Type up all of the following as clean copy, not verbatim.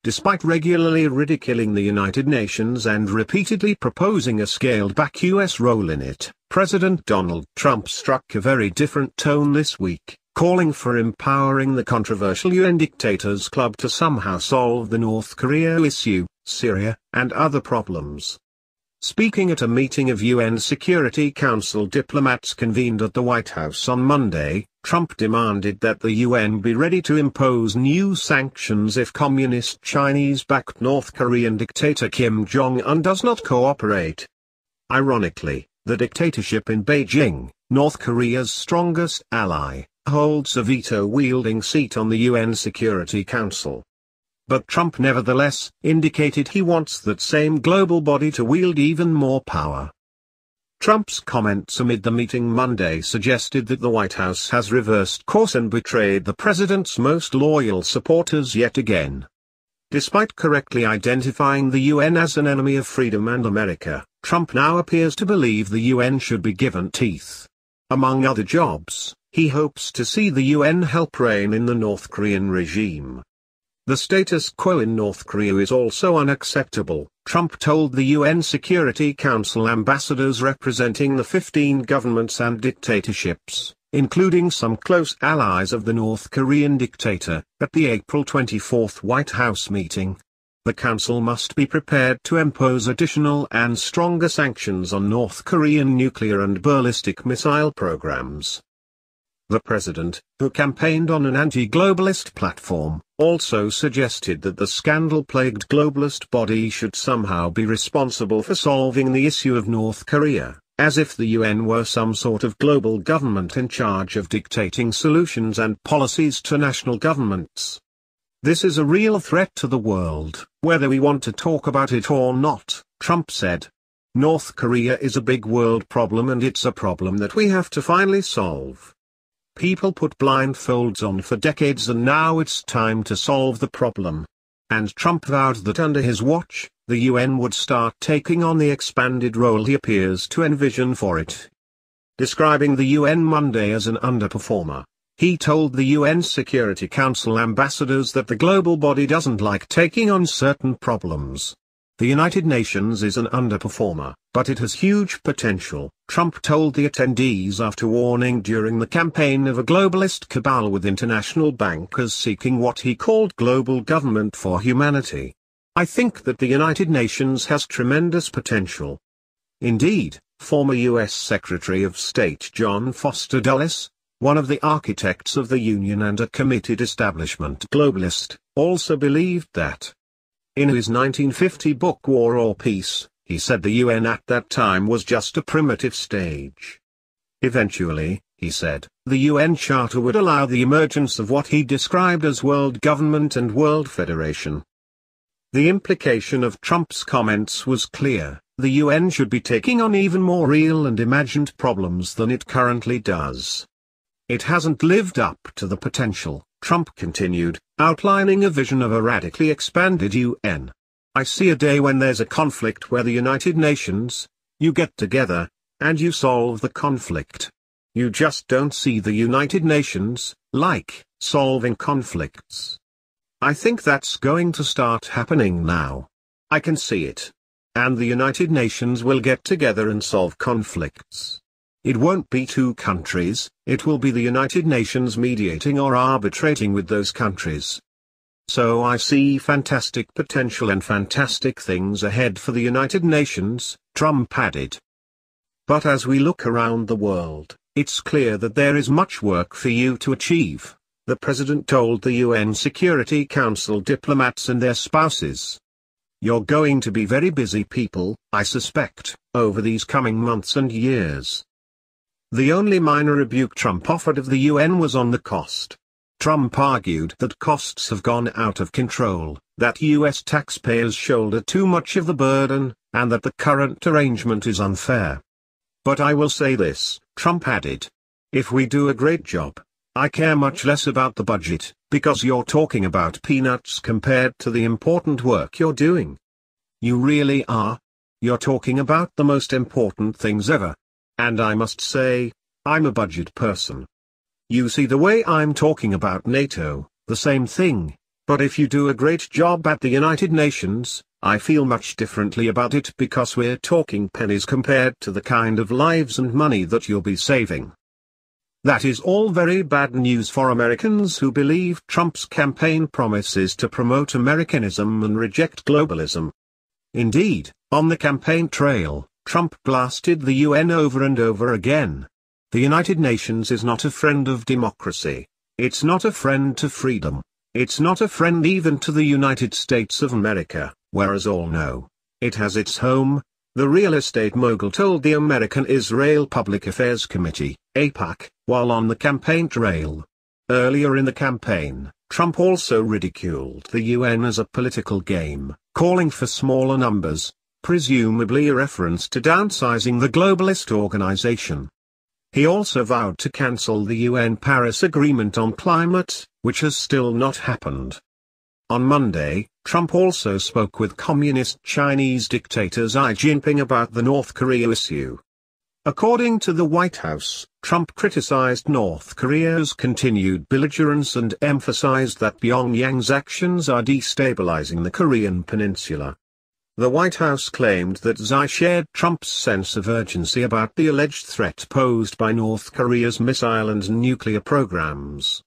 despite regularly ridiculing the United Nations and repeatedly proposing a scaled-back U.S. role in it. President Donald Trump struck a very different tone this week, calling for empowering the controversial UN Dictators Club to somehow solve the North Korea issue, Syria, and other problems. Speaking at a meeting of UN Security Council diplomats convened at the White House on Monday, Trump demanded that the UN be ready to impose new sanctions if communist Chinese-backed North Korean dictator Kim Jong-un does not cooperate. Ironically, the dictatorship in Beijing, North Korea's strongest ally, holds a veto-wielding seat on the UN Security Council. But Trump nevertheless indicated he wants that same global body to wield even more power. Trump's comments amid the meeting Monday suggested that the White House has reversed course and betrayed the president's most loyal supporters yet again. Despite correctly identifying the UN as an enemy of freedom and America, Trump now appears to believe the UN should be given teeth. Among other jobs, he hopes to see the UN help rein in the North Korean regime. The status quo in North Korea is also unacceptable, Trump told the UN Security Council ambassadors representing the 15 governments and dictatorships, including some close allies of the North Korean dictator, at the April 24 White House meeting. The Council must be prepared to impose additional and stronger sanctions on North Korean nuclear and ballistic missile programs. The president, who campaigned on an anti-globalist platform, also suggested that the scandal-plagued globalist body should somehow be responsible for solving the issue of North Korea, as if the UN were some sort of global government in charge of dictating solutions and policies to national governments. This is a real threat to the world, whether we want to talk about it or not, Trump said. North Korea is a big world problem and it's a problem that we have to finally solve. People put blindfolds on for decades and now it's time to solve the problem. And Trump vowed that under his watch, the UN would start taking on the expanded role he appears to envision for it. Describing the UN Monday as an underperformer, he told the UN Security Council ambassadors that the global body doesn't like taking on certain problems. The United Nations is an underperformer, but it has huge potential, Trump told the attendees after warning during the campaign of a globalist cabal with international bankers seeking what he called global government for humanity. I think that the United Nations has tremendous potential. Indeed, former U.S. Secretary of State John Foster Dulles, one of the architects of the Union and a committed establishment globalist, also believed that. In his 1950 book War or Peace, he said the UN at that time was just a primitive stage. Eventually, he said, the UN Charter would allow the emergence of what he described as world government and world federation. The implication of Trump's comments was clear, the UN should be taking on even more real and imagined problems than it currently does. It hasn't lived up to the potential, Trump continued, outlining a vision of a radically expanded UN. I see a day when there's a conflict where the United Nations, you get together, and you solve the conflict. You just don't see the United Nations, solving conflicts. I think that's going to start happening now. I can see it. And the United Nations will get together and solve conflicts. It won't be two countries, it will be the United Nations mediating or arbitrating with those countries. So I see fantastic potential and fantastic things ahead for the United Nations, Trump added. But as we look around the world, it's clear that there is much work for you to achieve, the president told the UN Security Council diplomats and their spouses. You're going to be very busy people, I suspect, over these coming months and years. The only minor rebuke Trump offered of the UN was on the cost. Trump argued that costs have gone out of control, that U.S. taxpayers shoulder too much of the burden, and that the current arrangement is unfair. But I will say this, Trump added. If we do a great job, I care much less about the budget, because you're talking about peanuts compared to the important work you're doing. You really are. You're talking about the most important things ever. And I must say, I'm a budget person. You see the way I'm talking about NATO, the same thing. But if you do a great job at the United Nations, I feel much differently about it because we're talking pennies compared to the kind of lives and money that you'll be saving. That is all very bad news for Americans who believe Trump's campaign promises to promote Americanism and reject globalism. Indeed, on the campaign trail, Trump blasted the UN over and over again. The United Nations is not a friend of democracy. It's not a friend to freedom. It's not a friend even to the United States of America, whereas all know, it has its home. The real estate mogul told the American-Israel Public Affairs Committee, AIPAC, while on the campaign trail. Earlier in the campaign, Trump also ridiculed the UN as a political game, calling for smaller numbers, presumably a reference to downsizing the globalist organization. He also vowed to cancel the UN Paris Agreement on climate, which has still not happened. On Monday, Trump also spoke with communist Chinese dictator Xi Jinping about the North Korea issue. According to the White House, Trump criticized North Korea's continued belligerence and emphasized that Pyongyang's actions are destabilizing the Korean peninsula. The White House claimed that Xi shared Trump's sense of urgency about the alleged threat posed by North Korea's missile and nuclear programs.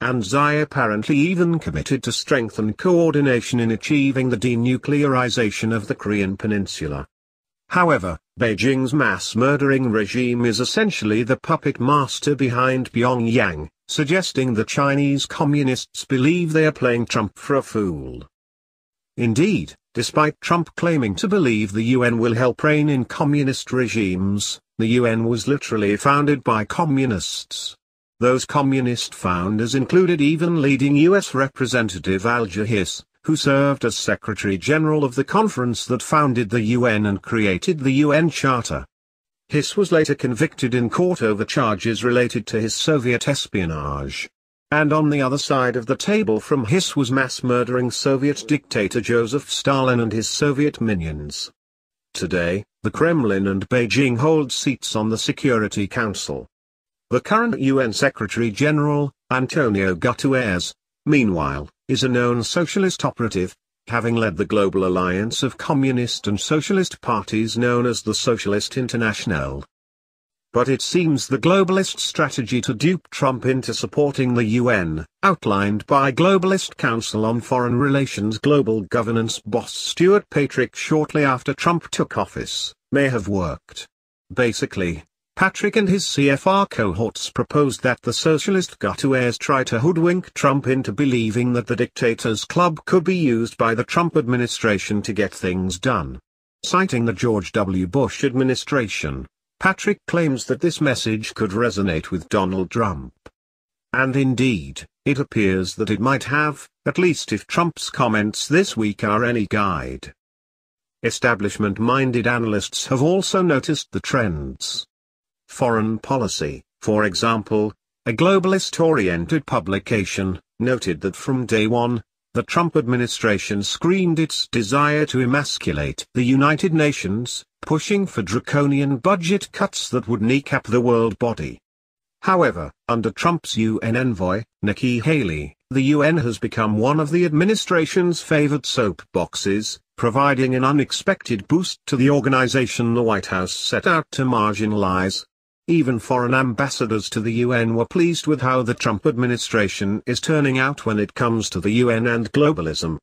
And Xi apparently even committed to strengthen coordination in achieving the denuclearization of the Korean peninsula. However, Beijing's mass-murdering regime is essentially the puppet master behind Pyongyang, suggesting the Chinese communists believe they are playing Trump for a fool. Indeed, despite Trump claiming to believe the UN will help rein in communist regimes, the UN was literally founded by communists. Those communist founders included even leading U.S. Representative Alger Hiss, who served as Secretary General of the conference that founded the UN and created the UN Charter. Hiss was later convicted in court over charges related to his Soviet espionage. And on the other side of the table from Hiss was mass-murdering Soviet dictator Joseph Stalin and his Soviet minions. Today, the Kremlin and Beijing hold seats on the Security Council. The current UN Secretary-General, Antonio Guterres, meanwhile, is a known socialist operative, having led the global alliance of communist and socialist parties known as the Socialist International. But it seems the globalist strategy to dupe Trump into supporting the UN, outlined by Globalist Council on Foreign Relations Global Governance boss Stuart Patrick shortly after Trump took office, may have worked. Basically, Patrick and his CFR cohorts proposed that the socialist Guterres try to hoodwink Trump into believing that the dictator's club could be used by the Trump administration to get things done. Citing the George W. Bush administration, Patrick claims that this message could resonate with Donald Trump. And indeed, it appears that it might have, at least if Trump's comments this week are any guide. Establishment-minded analysts have also noticed the trends. Foreign Policy, for example, a globalist-oriented publication, noted that from day one, the Trump administration screened its desire to emasculate the United Nations, pushing for draconian budget cuts that would kneecap the world body. However, under Trump's UN envoy, Nikki Haley, the UN has become one of the administration's favored soapboxes, providing an unexpected boost to the organization the White House set out to marginalize. Even foreign ambassadors to the UN were pleased with how the Trump administration is turning out when it comes to the UN and globalism.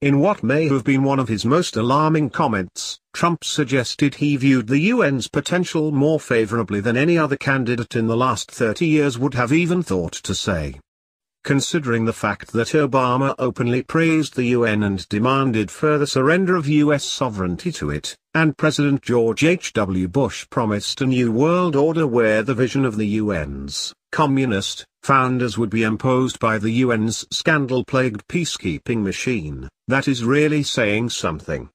In what may have been one of his most alarming comments, Trump suggested he viewed the UN's potential more favorably than any other candidate in the last 30 years would have even thought to say. Considering the fact that Obama openly praised the UN and demanded further surrender of U.S. sovereignty to it, and President George H.W. Bush promised a new world order where the vision of the UN's communist founders would be imposed by the UN's scandal-plagued peacekeeping machine, that is really saying something.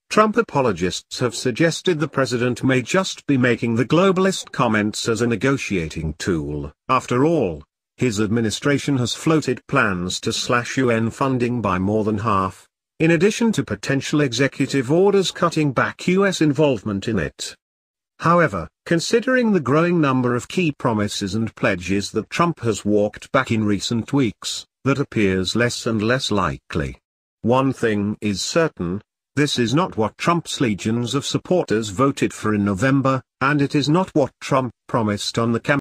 Trump apologists have suggested the president may just be making the globalist comments as a negotiating tool. After all, his administration has floated plans to slash UN funding by more than half, in addition to potential executive orders cutting back U.S. involvement in it. However, considering the growing number of key promises and pledges that Trump has walked back in recent weeks, that appears less and less likely. One thing is certain: this is not what Trump's legions of supporters voted for in November, and it is not what Trump promised on the campaign